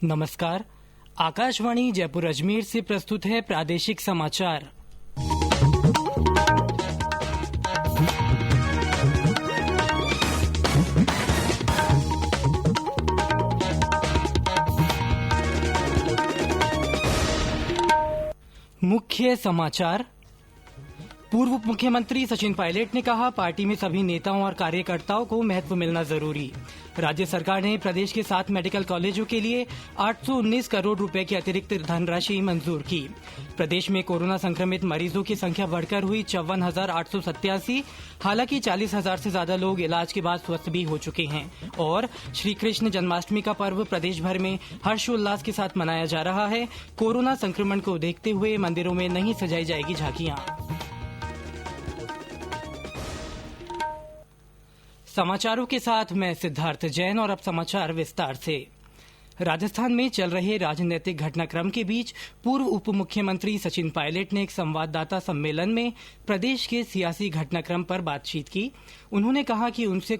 नमस्कार। आकाशवाणी जयपुर अजमेर से प्रस्तुत है प्रादेशिक समाचार। मुख्य समाचार। पूर्व मुख्यमंत्री सचिन पायलट ने कहा, पार्टी में सभी नेताओं और कार्यकर्ताओं को महत्व मिलना जरूरी। राज्य सरकार ने प्रदेश के 7 मेडिकल कॉलेजों के लिए 819 करोड़ रुपए की अतिरिक्त धनराशि मंजूर की। प्रदेश में कोरोना संक्रमित मरीजों की संख्या बढ़कर हुई 54,887। हालांकि 40,000 से ज्यादा लोग इलाज के बाद स्वस्थ भी हो चुके हैं। और श्री कृष्ण जन्माष्टमी का पर्व प्रदेश भर में हर्षोल्लास के साथ मनाया जा रहा है। कोरोना संक्रमण को देखते हुए मंदिरों में नहीं सजाई जाएगी झांकियां। समाचारों के साथ मैं सिद्धार्थ जैन और अब समाचार विस्तार से। राजस्थान में चल रहे राजनीतिक घटनाक्रम के बीच पूर्व उप मुख्यमंत्री सचिन पायलट ने एक संवाददाता सम्मेलन में प्रदेश के सियासी घटनाक्रम पर बातचीत की। उन्होंने कहा कि उनके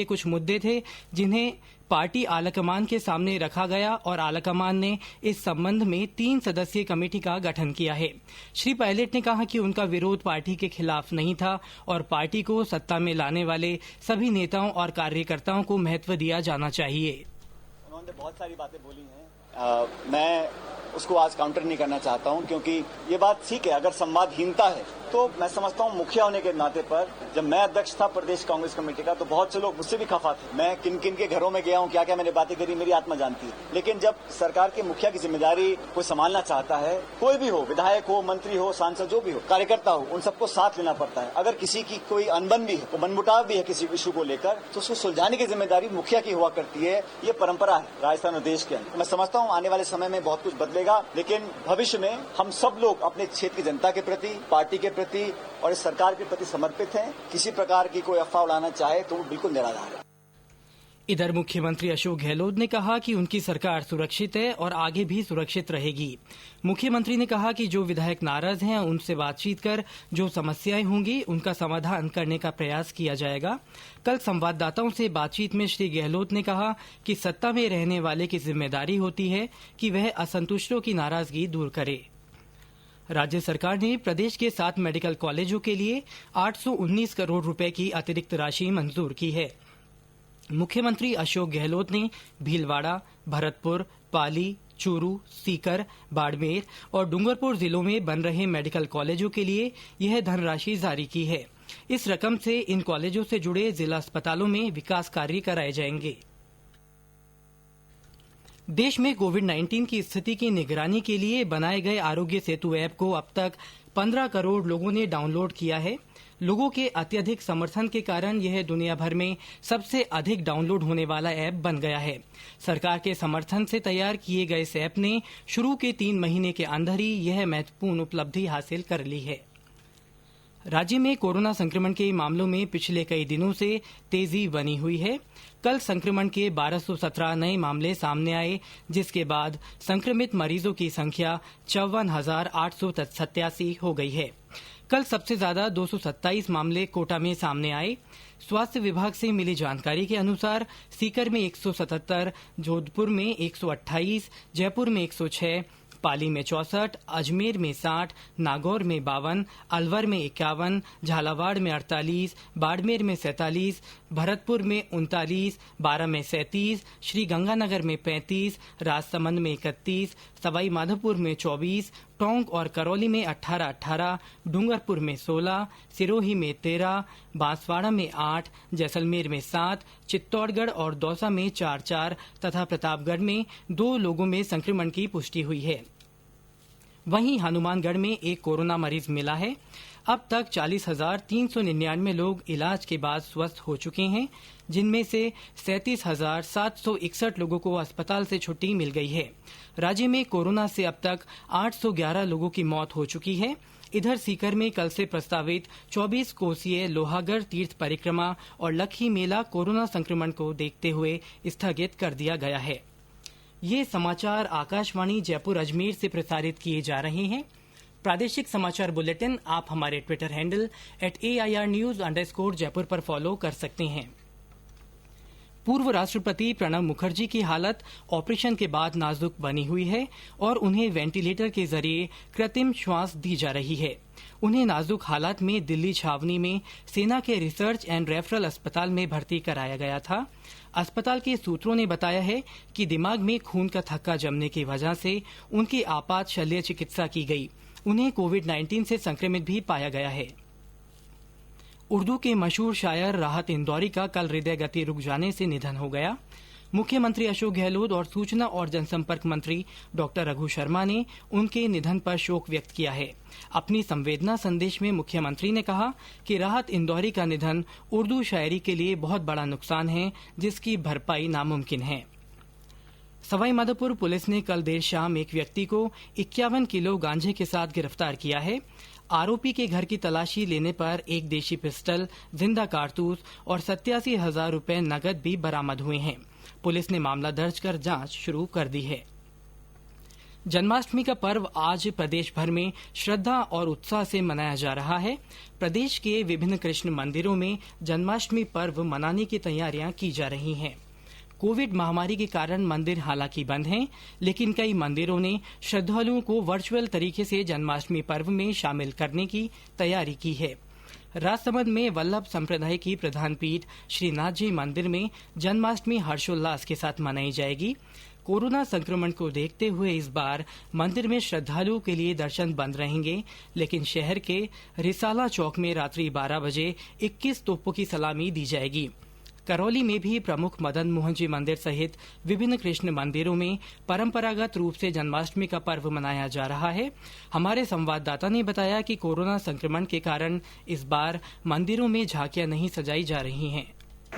कुछ मुद्दे थे जिन्हें पार्टी आलाकमान के सामने रखा गया और आलाकमान ने इस संबंध में 3 सदस्यीय कमेटी का गठन किया है। श्री पायलट ने कहा कि उनका विरोध पार्टी के खिलाफ नहीं था और पार्टी को सत्ता में लाने वाले सभी नेताओं और कार्यकर्ताओं को महत्व दिया जाना चाहिए। उन्होंने बहुत सारी बातें बोली हैं, मैं उसको आज काउंटर नहीं करना चाहता हूं, क्योंकि ये बात ठीक है। अगर संवादहीनता है तो मैं समझता हूं मुखिया होने के नाते पर, जब मैं अध्यक्ष था प्रदेश कांग्रेस कमेटी का, तो बहुत से लोग मुझसे भी खफा थे। मैं किन किन के घरों में गया हूं, क्या क्या मैंने बातें करी, मेरी आत्मा जानती है। लेकिन जब सरकार के मुखिया की जिम्मेदारी कोई संभालना चाहता है, कोई भी हो, विधायक हो, मंत्री हो, सांसद जो भी हो, कार्यकर्ता हो, उन सबको साथ लेना पड़ता है। अगर किसी की कोई अनबन भी है, मनमुटाव भी है किसी इशू को लेकर, तो उसको सुलझाने की जिम्मेदारी मुखिया की हुआ करती है। ये परंपरा है राजस्थान और देश के अंदर। मैं समझता हूं आने वाले समय में बहुत कुछ बदलेगा, लेकिन भविष्य में हम सब लोग अपने क्षेत्र की जनता के प्रति, पार्टी के प्रति और इस सरकार के प्रति समर्पित हैं। किसी प्रकार की कोई अफवाह उड़ाना चाहे तो वो बिल्कुल निराधार है। इधर मुख्यमंत्री अशोक गहलोत ने कहा कि उनकी सरकार सुरक्षित है और आगे भी सुरक्षित रहेगी। मुख्यमंत्री ने कहा कि जो विधायक नाराज हैं उनसे बातचीत कर जो समस्याएं होंगी उनका समाधान करने का प्रयास किया जाएगा। कल संवाददाताओं से बातचीत में श्री गहलोत ने कहा कि सत्ता में रहने वाले की जिम्मेदारी होती है कि वह असंतुष्टों की नाराजगी दूर करे। राज्य सरकार ने प्रदेश के 7 मेडिकल कॉलेजों के लिए 819 करोड़ रुपए की अतिरिक्त राशि मंजूर की है। मुख्यमंत्री अशोक गहलोत ने भीलवाड़ा, भरतपुर, पाली, चूरू, सीकर, बाड़मेर और डूंगरपुर जिलों में बन रहे मेडिकल कॉलेजों के लिए यह धनराशि जारी की है। इस रकम से इन कॉलेजों से जुड़े जिला अस्पतालों में विकास कार्य कराए जाएंगे। देश में कोविड-19 की स्थिति की निगरानी के लिए बनाए गए आरोग्य सेतु ऐप को अब तक 15 करोड़ लोगों ने डाउनलोड किया है। लोगों के अत्यधिक समर्थन के कारण यह दुनिया भर में सबसे अधिक डाउनलोड होने वाला ऐप बन गया है। सरकार के समर्थन से तैयार किए गए इस ऐप ने शुरू के 3 महीने के अंदर ही यह महत्वपूर्ण उपलब्धि हासिल कर ली है। राज्य में कोरोना संक्रमण के मामलों में पिछले कई दिनों से तेजी बनी हुई है। कल संक्रमण के 1217 नए मामले सामने आए, जिसके बाद संक्रमित मरीजों की संख्या 54,887 हो गई है। कल सबसे ज्यादा 227 मामले कोटा में सामने आए। स्वास्थ्य विभाग से मिली जानकारी के अनुसार सीकर में 177, जोधपुर में 128, जयपुर में 106, पाली में 64, अजमेर में 60, नागौर में 52, अलवर में 51, झालावाड़ में 48, बाड़मेर में 47, भरतपुर में 39, बारां में 37, श्रीगंगानगर में 35, राजसमंद में 31, सवाई माधोपुर में 24, टोंक और करौली में 18-18, डूंगरपुर में 16, सिरोही में 13, बांसवाड़ा में 8, जैसलमेर में 7, चित्तौड़गढ़ और दौसा में 4-4 तथा प्रतापगढ़ में 2 लोगों में संक्रमण की पुष्टि हुई है। वहीं हनुमानगढ़ में एक कोरोना मरीज मिला है। अब तक 40,399 लोग इलाज के बाद स्वस्थ हो चुके हैं, जिनमें से 37,761 लोगों को अस्पताल से छुट्टी मिल गई है। राज्य में कोरोना से अब तक 811 लोगों की मौत हो चुकी है। इधर सीकर में कल से प्रस्तावित 24 कोसीय लोहागढ़ तीर्थ परिक्रमा और लक्खी मेला कोरोना संक्रमण को देखते हुए स्थगित कर दिया गया है। ये समाचार आकाशवाणी जयपुर अजमेर से प्रसारित किए जा रहे हैं। प्रादेशिक समाचार बुलेटिन आप हमारे ट्विटर हैंडल @AIR News_जयपुर पर फॉलो कर सकते हैं। पूर्व राष्ट्रपति प्रणब मुखर्जी की हालत ऑपरेशन के बाद नाजुक बनी हुई है और उन्हें वेंटिलेटर के जरिए कृत्रिम श्वास दी जा रही है। उन्हें नाजुक हालात में दिल्ली छावनी में सेना के रिसर्च एंड रेफरल अस्पताल में भर्ती कराया गया था। अस्पताल के सूत्रों ने बताया है कि दिमाग में खून का थक्का जमने की वजह से उनकी आपात शल्य चिकित्सा की गई। उन्हें कोविड-19 से संक्रमित भी पाया गया है। उर्दू के मशहूर शायर राहत इंदौरी का कल हृदय गति रुक जाने से निधन हो गया। मुख्यमंत्री अशोक गहलोत और सूचना और जनसंपर्क मंत्री डॉक्टर रघु शर्मा ने उनके निधन पर शोक व्यक्त किया है। अपनी संवेदना संदेश में मुख्यमंत्री ने कहा कि राहत इंदौरी का निधन उर्दू शायरी के लिए बहुत बड़ा नुकसान है, जिसकी भरपाई नामुमकिन है। सवाईमाधोपुर पुलिस ने कल देर शाम एक व्यक्ति को 51 किलो गांजे के साथ गिरफ्तार किया है। आरोपी के घर की तलाशी लेने पर एक देशी पिस्टल, जिंदा कारतूस और 87,000 रुपए नकद भी बरामद हुए हैं। पुलिस ने मामला दर्ज कर जांच शुरू कर दी है। जन्माष्टमी का पर्व आज प्रदेश भर में श्रद्धा और उत्साह से मनाया जा रहा है। प्रदेश के विभिन्न कृष्ण मंदिरों में जन्माष्टमी पर्व मनाने की तैयारियां की जा रही हैं। कोविड महामारी के कारण मंदिर हालांकि बंद हैं, लेकिन कई मंदिरों ने श्रद्धालुओं को वर्चुअल तरीके से जन्माष्टमी पर्व में शामिल करने की तैयारी की है। राजसमंद में वल्लभ संप्रदाय की प्रधान पीठ श्रीनाथ जी मंदिर में जन्माष्टमी हर्षोल्लास के साथ मनाई जाएगी। कोरोना संक्रमण को देखते हुए इस बार मंदिर में श्रद्धालुओं के लिए दर्शन बंद रहेंगे, लेकिन शहर के रिसाला चौक में रात्रि 12 बजे 21 तोपों की सलामी दी जाएगी। करौली में भी प्रमुख मदन मोहन जी मंदिर सहित विभिन्न कृष्ण मंदिरों में परंपरागत रूप से जन्माष्टमी का पर्व मनाया जा रहा है। हमारे संवाददाता ने बताया कि कोरोना संक्रमण के कारण इस बार मंदिरों में झांकियां नहीं सजाई जा रही हैं।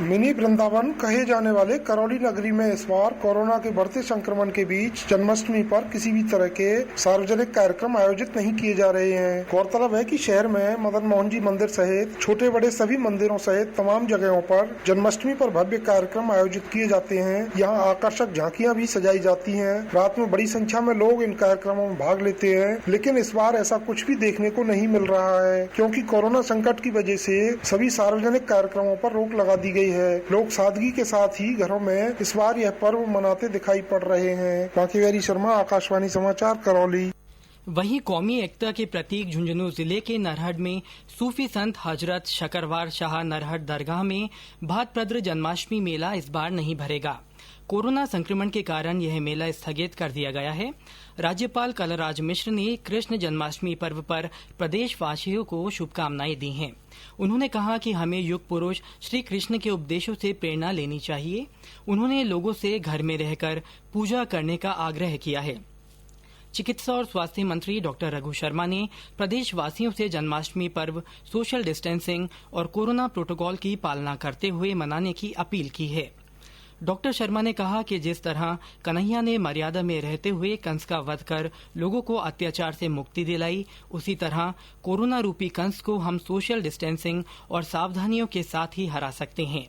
मिनी वृंदावन कहे जाने वाले करौली नगरी में इस बार कोरोना के बढ़ते संक्रमण के बीच जन्माष्टमी पर किसी भी तरह के सार्वजनिक कार्यक्रम आयोजित नहीं किए जा रहे हैं। गौरतलब है कि शहर में मदन मोहन जी मंदिर सहित छोटे बड़े सभी मंदिरों सहित तमाम जगहों पर जन्माष्टमी पर भव्य कार्यक्रम आयोजित किए जाते हैं। यहाँ आकर्षक झांकियाँ भी सजाई जाती है। रात में बड़ी संख्या में लोग इन कार्यक्रमों में भाग लेते हैं, लेकिन इस बार ऐसा कुछ भी देखने को नहीं मिल रहा है, क्योंकि कोरोना संकट की वजह से सभी सार्वजनिक कार्यक्रमों पर रोक लगा दी गई है। लोग सादगी के साथ ही घरों में इस बार यह पर्व मनाते दिखाई पड़ रहे हैं। बांकीवेरी शर्मा, आकाशवाणी समाचार, करौली। वहीं कौमी एकता के प्रतीक झुंझुनू जिले के नरहट में सूफी संत हजरत शकरवार शाह नरहट दरगाह में भाद्रपद जन्माष्टमी मेला इस बार नहीं भरेगा। कोरोना संक्रमण के कारण यह मेला स्थगित कर दिया गया है। राज्यपाल कलराज मिश्र ने कृष्ण जन्माष्टमी पर्व पर प्रदेशवासियों को शुभकामनाएं दी हैं। उन्होंने कहा कि हमें युग पुरुष श्री कृष्ण के उपदेशों से प्रेरणा लेनी चाहिए। उन्होंने लोगों से घर में रहकर पूजा करने का आग्रह किया है। चिकित्सा और स्वास्थ्य मंत्री डॉक्टर रघु शर्मा ने प्रदेशवासियों से जन्माष्टमी पर्व सोशल डिस्टेंसिंग और कोरोना प्रोटोकॉल की पालना करते हुए मनाने की अपील की है। डॉक्टर शर्मा ने कहा कि जिस तरह कन्हैया ने मर्यादा में रहते हुए कंस का वध कर लोगों को अत्याचार से मुक्ति दिलाई, उसी तरह कोरोना रूपी कंस को हम सोशल डिस्टेंसिंग और सावधानियों के साथ ही हरा सकते हैं।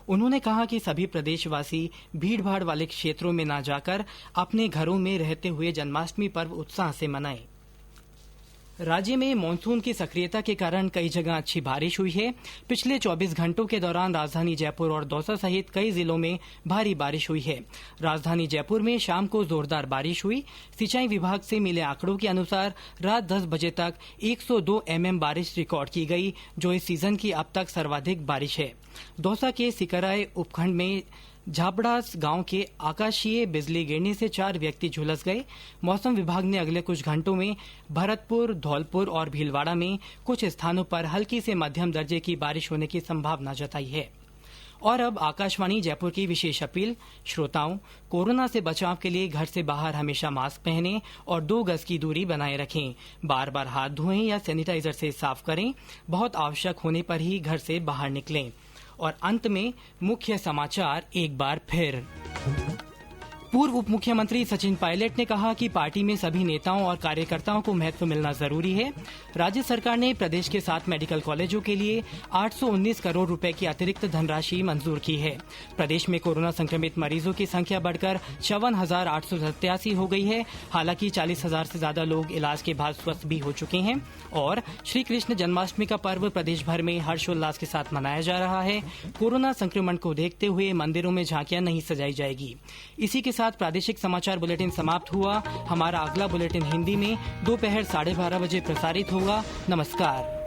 उन्होंने कहा कि सभी प्रदेशवासी भीड़भाड़ वाले क्षेत्रों में न जाकर अपने घरों में रहते हुए जन्माष्टमी पर्व उत्साह से मनाएं। राज्य में मानसून की सक्रियता के कारण कई जगह अच्छी बारिश हुई है। पिछले 24 घंटों के दौरान राजधानी जयपुर और दौसा सहित कई जिलों में भारी बारिश हुई है। राजधानी जयपुर में शाम को जोरदार बारिश हुई। सिंचाई विभाग से मिले आंकड़ों के अनुसार रात 10 बजे तक 102 mm बारिश रिकॉर्ड की गई, जो इस सीजन की अब तक सर्वाधिक बारिश है। दौसा के सिकराय उपखंड में झाबड़ास गांव के आकाशीय बिजली गिरने से 4 व्यक्ति झुलस गए। मौसम विभाग ने अगले कुछ घंटों में भरतपुर, धौलपुर और भीलवाड़ा में कुछ स्थानों पर हल्की से मध्यम दर्जे की बारिश होने की संभावना जताई है। और अब आकाशवाणी जयपुर की विशेष अपील। श्रोताओं, कोरोना से बचाव के लिए घर से बाहर हमेशा मास्क पहनें और 2 गज की दूरी बनाए रखें। बार बार हाथ धोएं या सैनिटाइजर से साफ करें। बहुत आवश्यक होने पर ही घर से बाहर निकलें। और अंत में मुख्य समाचार एक बार फिर। पूर्व उप मुख्यमंत्री सचिन पायलट ने कहा कि पार्टी में सभी नेताओं और कार्यकर्ताओं को महत्व मिलना जरूरी है। राज्य सरकार ने प्रदेश के 7 मेडिकल कॉलेजों के लिए 819 करोड़ रुपए की अतिरिक्त धनराशि मंजूर की है। प्रदेश में कोरोना संक्रमित मरीजों की संख्या बढ़कर 54,887 हो गई है। हालांकि 40,000 से ज्यादा लोग इलाज के बाद स्वस्थ भी हो चुके हैं। और श्री कृष्ण जन्माष्टमी का पर्व प्रदेश भर में हर्षोल्लास के साथ मनाया जा रहा है। कोरोना संक्रमण को देखते हुए मंदिरों में झांकियां नहीं सजाई जाएगी। इसी के साथ प्रादेशिक समाचार बुलेटिन समाप्त हुआ। हमारा अगला बुलेटिन हिंदी में दोपहर 12:30 बजे प्रसारित होगा। नमस्कार।